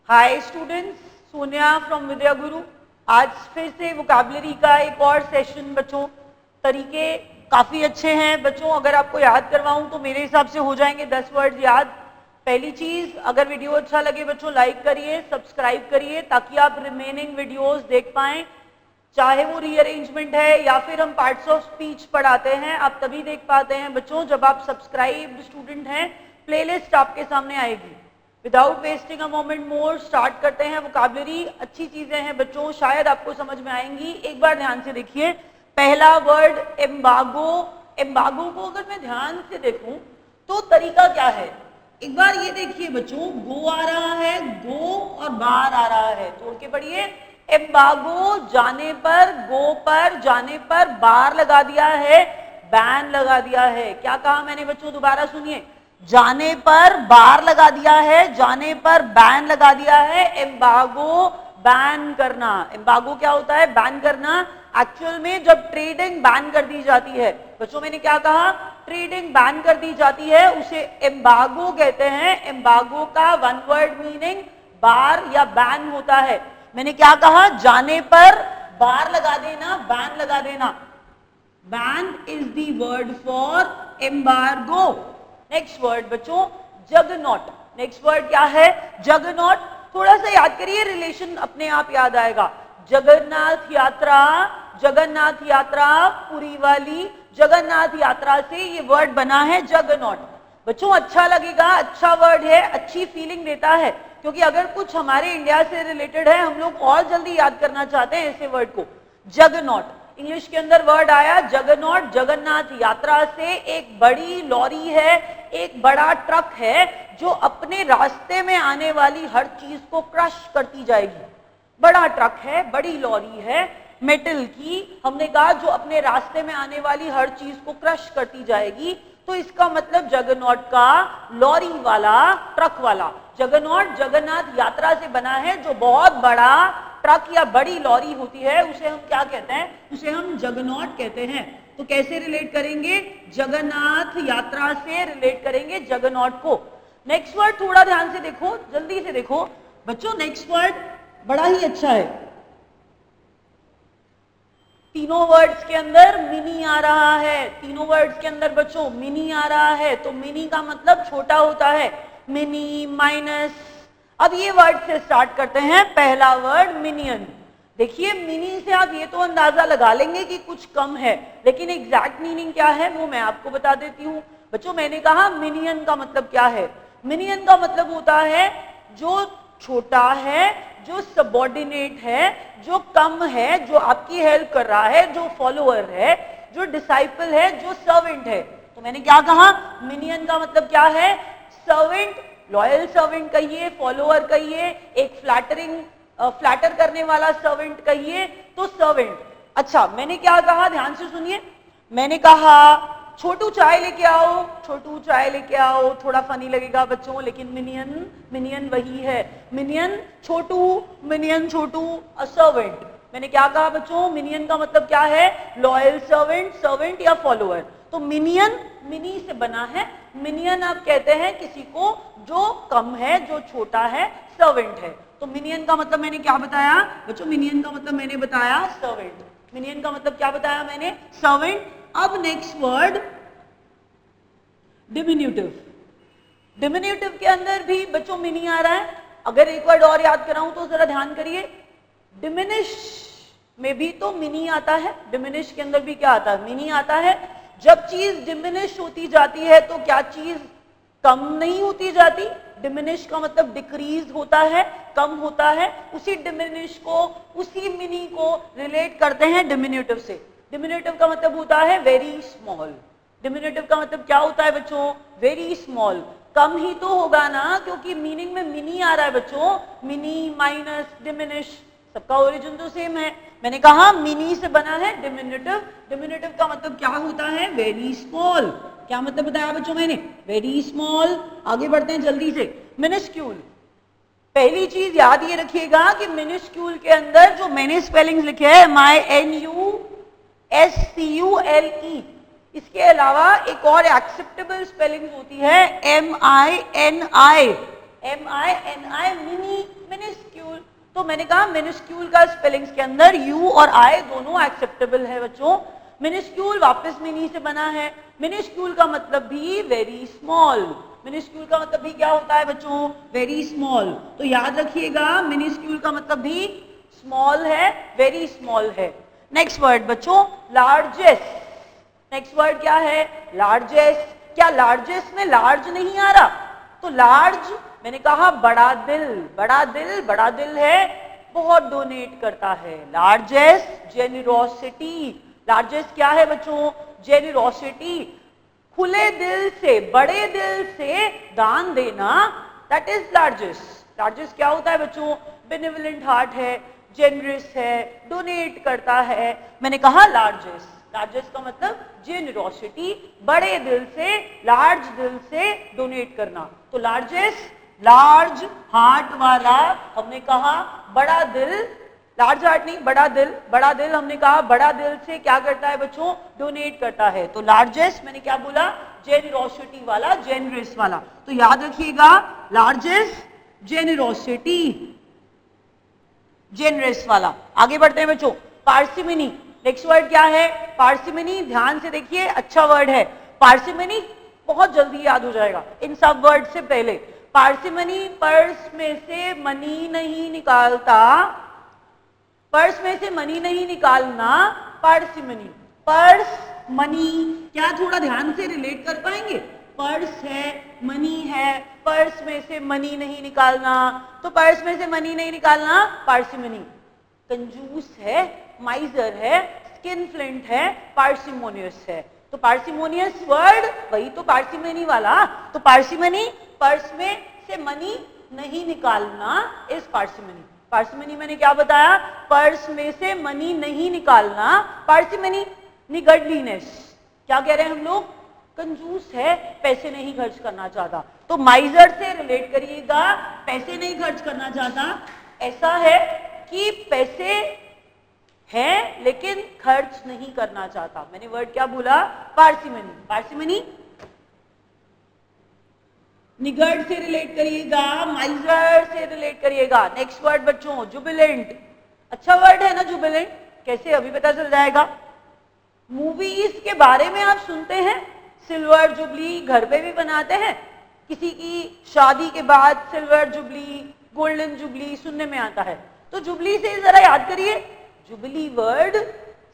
Hi students, Sonia from विद्या गुरु। आज फिर से वोकैबुलरी का एक और सेशन बच्चों। तरीके काफ़ी अच्छे हैं बच्चों, अगर आपको याद करवाऊं तो मेरे हिसाब से हो जाएंगे 10 वर्ड याद। पहली चीज़, अगर वीडियो अच्छा लगे बच्चों लाइक करिए, सब्सक्राइब करिए ताकि आप रिमेनिंग वीडियोस देख पाएं। चाहे वो रीअरेंजमेंट है या फिर हम पार्ट्स ऑफ स्पीच पढ़ाते हैं, आप तभी देख पाते हैं बच्चों जब आप सब्सक्राइब्ड स्टूडेंट हैं। प्लेलिस्ट आपके सामने आएगी। Without wasting a moment more start करते हैं। वोकैबुलरी अच्छी चीजें हैं बच्चों, शायद आपको समझ में आएंगी। एक बार ध्यान से देखिए, पहला वर्ड एम्बागो। एम्बागो को अगर मैं ध्यान से देखूं तो तरीका क्या है, एक बार ये देखिए बच्चों, गो आ रहा है, गो और बार आ रहा है, तोड़ के पढ़िए। एम्बागो जाने पर, गो पर जाने पर बार लगा दिया है, बैन लगा दिया है। क्या कहा मैंने बच्चों, दोबारा सुनिए। जाने पर बार लगा दिया है, जाने पर बैन लगा दिया है। एम्बागो बैन करना। एम्बागो क्या होता है, बैन करना। एक्चुअल में जब ट्रेडिंग बैन कर दी जाती है बच्चों, मैंने क्या कहा, ट्रेडिंग बैन कर दी जाती है उसे एम्बागो कहते हैं। एम्बागो का वन वर्ड मीनिंग बार या बैन होता है। मैंने क्या कहा, जाने पर बार लगा देना, बैन लगा देना। Ban is the word for embargo. Next word बच्चों, जगनॉट। नेक्स्ट वर्ड क्या है, जगनॉट। थोड़ा सा याद करिए, रिलेशन अपने आप याद आएगा। जगन्नाथ यात्रा, जगन्नाथ यात्रा पुरी वाली, जगन्नाथ यात्रा से ये वर्ड बना है जगनॉट। बच्चों अच्छा लगेगा, अच्छा वर्ड है, अच्छी फीलिंग देता है, क्योंकि अगर कुछ हमारे इंडिया से रिलेटेड है हम लोग और जल्दी याद करना चाहते हैं ऐसे वर्ड को। जगनॉट, इंग्लिश के अंदर वर्ड आया जगनॉट। जगन्नाथ यात्रा से एक बड़ी लॉरी है, एक बड़ा ट्रक है जो अपने रास्ते में आने वाली हर चीज को क्रश करती जाएगी। बड़ा ट्रक है, बड़ी लॉरी है मेटल की, हमने कहा जो अपने रास्ते में आने वाली हर चीज को क्रश करती जाएगी। तो इसका मतलब जगनॉट का लॉरी वाला, ट्रक वाला। जगनॉट जगन्नाथ यात्रा से बना है, जो बहुत बड़ा ट्रक या बड़ी लॉरी होती है उसे हम क्या कहते हैं, उसे हम जगनॉट कहते हैं। तो कैसे रिलेट करेंगे, जगन्नाथ यात्रा से रिलेट करेंगे जगनॉट को। नेक्स्ट वर्ड थोड़ा ध्यान से देखो, जल्दी से देखो बच्चों। नेक्स्ट वर्ड बड़ा ही अच्छा है। तीनों वर्ड्स के अंदर मिनी आ रहा है, तीनों वर्ड्स के अंदर बच्चों मिनी आ रहा है। तो मिनी का मतलब छोटा होता है, मिनी, माइनस। अब ये वर्ड से स्टार्ट करते हैं। पहला वर्ड मिनियन। देखिए मिनी से आप ये तो अंदाजा लगा लेंगे कि कुछ कम है, लेकिन एग्जैक्ट मीनिंग क्या है वो मैं आपको बता देती हूँ बच्चों। मैंने कहा मिनियन का मतलब क्या है, मिनियन का मतलब होता है जो छोटा है, जो सबऑर्डिनेट है, जो कम है, जो आपकी हेल्प कर रहा है, जो फॉलोअर है, जो डिसाइपल है, जो सर्वेंट है। तो मैंने क्या कहा, मिनियन का मतलब क्या है, सर्वेंट, लॉयल सर्वेंट कहिए, फॉलोअर कहिए, एक फ्लैटर करने वाला सर्वेंट कहिए, तो सर्वेंट। अच्छा मैंने क्या कहा, ध्यान से सुनिए। मैंने कहा छोटू चाय लेके आओ, छोटू चाय लेके आओ। थोड़ा फनी लगेगा बच्चों, लेकिन मिनियन, मिनियन वही है। Minion Chhotu, minion Chhotu, a servant. मैंने क्या कहा बच्चों, मिनियन का मतलब क्या है, लॉयल सर्वेंट, सर्वेंट या फॉलोअर। तो मिनियन मिनी से बना है। मिनियन आप कहते हैं किसी को जो कम है, जो छोटा है, सर्वेंट है। तो मिनियन का मतलब मैंने क्या बताया बच्चों, मिनियन का मतलब मैंने बताया सर्वेंट। मिनियन का मतलब क्या बताया मैंने, सर्वेंट। अब नेक्स्ट वर्ड डिमिन्यूटिव। डिमिन्यूटिव के अंदर भी बच्चों मिनी आ रहा है। अगर एक वर्ड और याद कराऊं तो जरा ध्यान करिए, डिमिनिश में भी तो मिनी आता है। डिमिनिश के अंदर भी क्या आता है, मिनी आता है। जब चीज डिमिनिश होती जाती है तो क्या चीज कम नहीं होती जाती। डिमिनिश का मतलब डिक्रीज होता है, कम होता है। उसी डिमिनिश को, उसी मिनी को रिलेट करते हैं डिमिन्यूटिव से। डिमिन्यूटिव का मतलब होता है वेरी स्मॉल। डिमिन्यूटिव का मतलब क्या होता है बच्चों, वेरी स्मॉल। कम ही तो होगा ना, क्योंकि मीनिंग में मिनी आ रहा है बच्चों। मिनी, माइनस, डिमिनिश, सबका ओरिजिन तो सेम है। मैंने कहा मिनी से बना है डिमिन्यूटिव। डिमिन्यूटिव का मतलब क्या होता है, वेरी स्मॉल। क्या मतलब बताया बच्चों मैंने, वेरी स्मॉल। आगे बढ़ते हैं जल्दी से। मिनिस्क्यूल। पहली चीज याद ये रखिएगा कि मिनिस्क्यूल के अंदर जो मैंने स्पेलिंग्स लिखे हैं MINUSCULE, इसके अलावा एक और एक्सेप्टेबल स्पेलिंग होती है MINI। MINI, mini, minuscule. तो मैंने कहा मिनिस्क्यूल का स्पेलिंग्स के अंदर U और I दोनों एक्सेप्टेबल है बच्चों। मिनिस्क्यूल वापस मिनी से बना है। मिनिस्क्यूल का मतलब भी वेरी स्मॉल। मिनिस्क्यूल का मतलब भी क्या होता है बच्चों? Very small. तो याद रखिएगा मिनिस्क्यूल का मतलब भी स्मॉल है, वेरी स्मॉल है। नेक्स्ट वर्ड बच्चों लार्जेस्ट। नेक्स्ट वर्ड क्या है? लार्जेस्ट। क्या लार्जेस्ट में लार्ज नहीं आ रहा? तो लार्ज मैंने कहा बड़ा दिल, बड़ा दिल, बड़ा दिल है, बहुत डोनेट करता है। Largest generosity. लार्जेस्ट क्या है बच्चों? जेनरोसिटी। खुले दिल से, बड़े दिल से दान देना, दैट इज लार्जेस्ट। लार्जेस्ट क्या होता है बच्चों? बेनिवोलेंट हार्ट है, जेनरस है, डोनेट करता है। मैंने कहा लार्जेस्ट। लार्जेस्ट का मतलब जेनरोसिटी, बड़े दिल से, लार्ज दिल से डोनेट करना। तो लार्जेस्ट, लार्ज हार्ट वाला, हमने कहा बड़ा दिल, लार्ज हार्ट नहीं बड़ा दिल, बड़ा दिल हमने कहा बड़ा दिल से क्या करता है बच्चों? डोनेट करता है। तो लार्जेस्ट मैंने क्या बोला? जेनरोसिटी वाला, जेनरस वाला। तो याद रखिएगा लार्जेस्ट, जेनरोसिटी, जेनरस वाला। आगे बढ़ते हैं बच्चों। पार्सिमिनी। नेक्स्ट वर्ड क्या है? पार्सिमिनी। ध्यान से देखिए, अच्छा वर्ड है पार्सिमिनी, बहुत जल्दी याद हो जाएगा इन सब वर्ड से पहले। पार्सिमिनी, पर्स में से मनी नहीं निकालता, पर्स में से मनी नहीं निकालना, पार्सिमिनी। पर्स, मनी, क्या थोड़ा ध्यान से रिलेट कर पाएंगे? पर्स है, मनी है, पर्स में से मनी नहीं निकालना, तो पर्स में से मनी नहीं निकालना, पार्सिमिनी। कंजूस है, माइजर है, स्किन फ्लिंट है, पार्सिमोनियस है। तो पार्सिमोनियस वर्ड वही तो पार्सिमिनी वाला। तो पार्सिमिनी, पर्स में से मनी नहीं निकालना इज पार्सिमिनी। पार्सिमिनी मैंने क्या बताया? पर्स में से मनी नहीं निकालना, पार्सिमिनी। निगर्डलीनेस, क्या कह रहे हैं हम लोग? कंजूस है, पैसे नहीं खर्च करना चाहता। तो माइजर से रिलेट करिएगा, पैसे नहीं खर्च करना चाहता। ऐसा है कि पैसे हैं लेकिन खर्च नहीं करना चाहता। मैंने वर्ड क्या बोला? पार्सिमिनी। पार्सिमिनी। निगर्ड से रिलेट करिएगा, माइजर से रिलेट करिएगा। नेक्स्ट वर्ड बच्चों जुबिलेंट। अच्छा वर्ड है ना जुबिलेंट? कैसे? अभी पता चल जाएगा। मूवीज के बारे में आप सुनते हैं, सिल्वर जुबली घर पे भी बनाते हैं, किसी की शादी के बाद सिल्वर जुबली, गोल्डन जुबली सुनने में आता है। तो जुबली से जरा याद करिए, जुबली वर्ड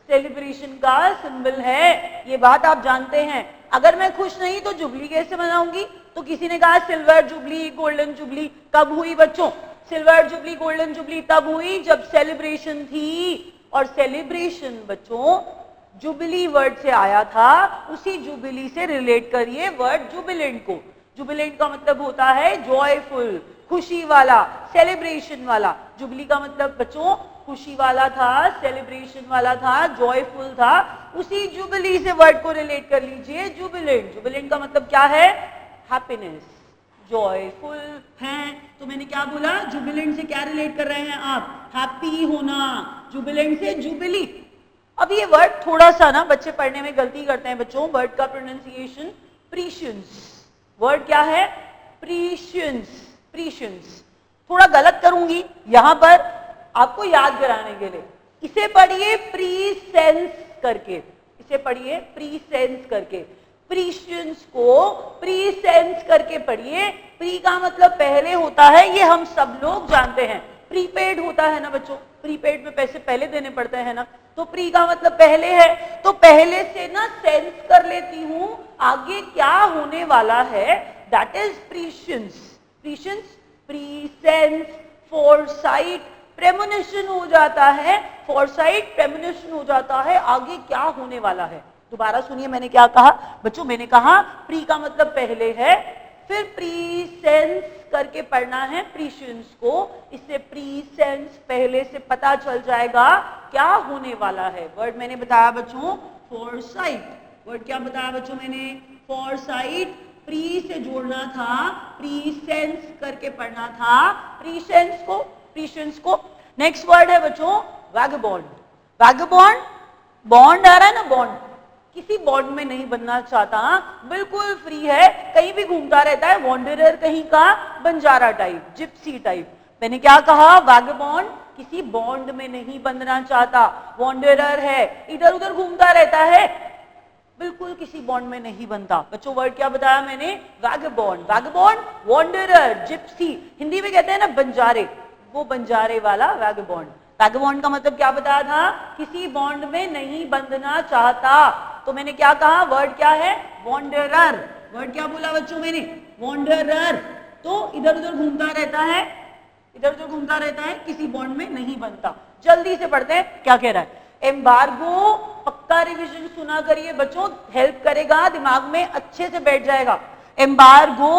सेलिब्रेशन का सिंबल है, ये बात आप जानते हैं। अगर मैं खुश नहीं तो जुबली कैसे मनाऊंगी? तो किसी ने कहा सिल्वर जुबली, गोल्डन जुबली कब हुई बच्चों? सिल्वर जुबली, गोल्डन जुबली तब हुई जब सेलिब्रेशन थी। और सेलिब्रेशन बच्चों जुबली वर्ड से आया था, उसी जुबली से रिलेट करिए वर्ड जुबिलेंट को। जुबिलेंट का मतलब होता है जॉयफुल, खुशी वाला, सेलिब्रेशन वाला। जुबली का मतलब बच्चों खुशी वाला था, सेलिब्रेशन वाला था, जॉयफुल था। उसी जुबली से वर्ड को रिलेट कर लीजिए जुबिलेंट। जुबिलेंट का मतलब क्या है? हैप्पीनेस, जॉयफुल हैं। तो मैंने क्या बोला? जुबिलेंट से क्या रिलेट कर रहे हैं आप? हैप्पी होना। जुबिलेंट से जुबिली। अब ये वर्ड थोड़ा सा ना बच्चे पढ़ने में गलती करते हैं बच्चों। वर्ड का प्रोनाउंसिएशन प्रीशियंस। वर्ड क्या है? प्रीशियंस। प्रीशियंस थोड़ा गलत करूंगी यहां पर आपको याद कराने के लिए। इसे पढ़िए प्रीसेंस करके, इसे पढ़िए प्रीसेंस करके। प्रीशियंस को प्रीसेंस करके पढ़िए। प्री का मतलब पहले होता है, ये हम सब लोग जानते हैं। प्रीपेड होता है ना बच्चों, प्रीपेड में पैसे पहले देने पड़ते हैं ना। तो प्री का मतलब पहले है, तो पहले से ना सेंस कर लेती हूं आगे क्या होने वाला है, दैट इज प्रीशियंस। प्रीशियंस, प्रीसेंस, फोरसाइट, प्रेमोनिशन हो जाता है। फोरसाइट, प्रेमोनिशन हो जाता है आगे क्या होने वाला है। दोबारा सुनिए मैंने क्या कहा बच्चों। मैंने कहा प्री का मतलब पहले है, फिर प्रीसेंस करके पढ़ना है प्रीशियंस को। इससे प्रीसेंस पहले से पता चल जाएगा क्या होने वाला है। वर्ड मैंने बताया बच्चों फोरसाइट। वर्ड क्या बताया बच्चों मैंने? फोरसाइट। प्री से जोड़ना था, प्रीसेंस करके पढ़ना था प्रीसेंस को, प्रीशियंस को। नेक्स्ट वर्ड है बच्चों वैगबॉन्ड। वैगबॉन्ड, बॉन्ड आ रहा है ना, बॉन्ड। किसी बॉन्ड में नहीं बनना चाहता, बिल्कुल फ्री है, कहीं भी घूमता रहता है, वॉन्डरर कहीं का, बंजारा टाइप, जिप्सी टाइप। मैंने क्या कहा, वैगबॉन्ड किसी बॉन्ड में नहीं बंधना चाहता, वॉन्डरर है, इधर उधर घूमता रहता है, बिल्कुल किसी बॉन्ड में नहीं बनता। बच्चों वर्ड क्या बताया मैंने, वैगबॉन्ड, वैगबॉन्ड, वॉन्डरर, जिप्सी, हिंदी में कहते हैं ना बंजारे, वो बंजारे वाला वैगबॉन्ड। वैगबॉन्ड का मतलब क्या बताया था, किसी बॉन्ड में नहीं बंधना चाहता। तो मैंने क्या कहा, वर्ड क्या है, वॉन्डरर। वर्ड क्या बोला बच्चों मैंने, वॉन्डरर। तो इधर उधर घूमता रहता है, इधर उधर घूमता रहता है, किसी बॉन्ड में नहीं बनता। जल्दी से पढ़ते हैं क्या कह रहा है। एम्बार्गो, पक्का रिवीजन सुना करिए बच्चों, हेल्प करेगा, दिमाग में अच्छे से बैठ जाएगा। एम्बार्गो,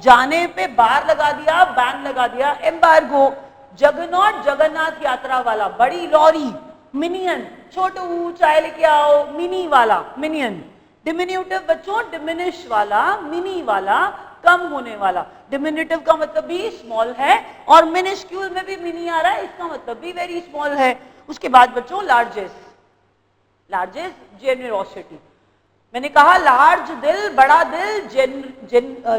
जाने पे बार लगा दिया, बैन लगा दिया, एम्बार्गो। जगन्नाथ, जगन्नाथ यात्रा वाला, बड़ी लॉरी, मिनियन, छोटू चाय लेके आओ, मिनी वाला, मिनियन। डिमिन्यूटिव बच्चों, डिमिनिश वाला, मिनी वाला, कम होने वाला। डिमिन्यूटिव का मतलब भी स्मॉल है, और मिनिस्क्यूल में भी मिनी आ रहा है, इसका मतलब भी वेरी स्मॉल है। उसके बाद बच्चों लार्जेस्ट, लार्जेस्ट जेनरोसिटी। मैंने कहा लार्ज दिल, बड़ा दिल,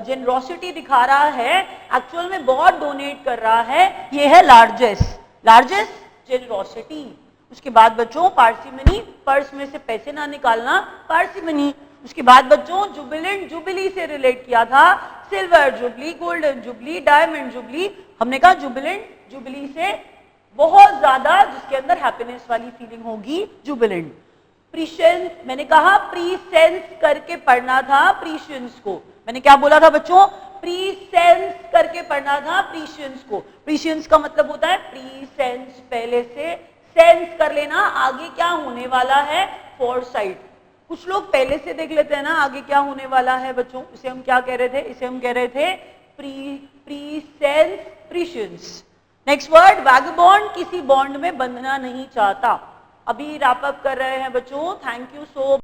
जेनरोसिटी दिखा रहा है, एक्चुअल में बहुत डोनेट कर रहा है, ये है लार्जेस्ट, लार्जेस्ट जेनरोसिटी। उसके बाद बच्चों पार्सिमनी, पर्स में से पैसे ना निकालना, पार्सिमनी। उसके बाद बच्चों जुबिलेंट, जुबिली से रिलेट किया था, silver jubilee, golden jubilee, diamond jubilee. हमने कहा जुबिलेंट, जुबली से बहुत ज्यादा, जिसके अंदर हैप्पीनेस वाली फीलिंग होगी, जुबिलेंट। प्रीशेंस, मैंने कहा प्रीसेंस करके पढ़ना था प्रीशियंस को। मैंने क्या बोला था बच्चों, प्रीसेंस करके पढ़ना था प्रीशियंस को। प्रीशियंस का मतलब होता है प्रीसेंस, पहले से सेंस कर लेना आगे क्या होने वाला है, फोरसाइट। कुछ लोग पहले से देख लेते हैं ना आगे क्या होने वाला है बच्चों, इसे हम क्या कह रहे थे, इसे हम कह रहे थे प्रीसेंस, प्रीशियंस। नेक्स्ट वर्ड वैगबॉन्ड, किसी बॉन्ड में बंधना नहीं चाहता। अभी रैप अप कर रहे हैं बच्चों, थैंक यू सो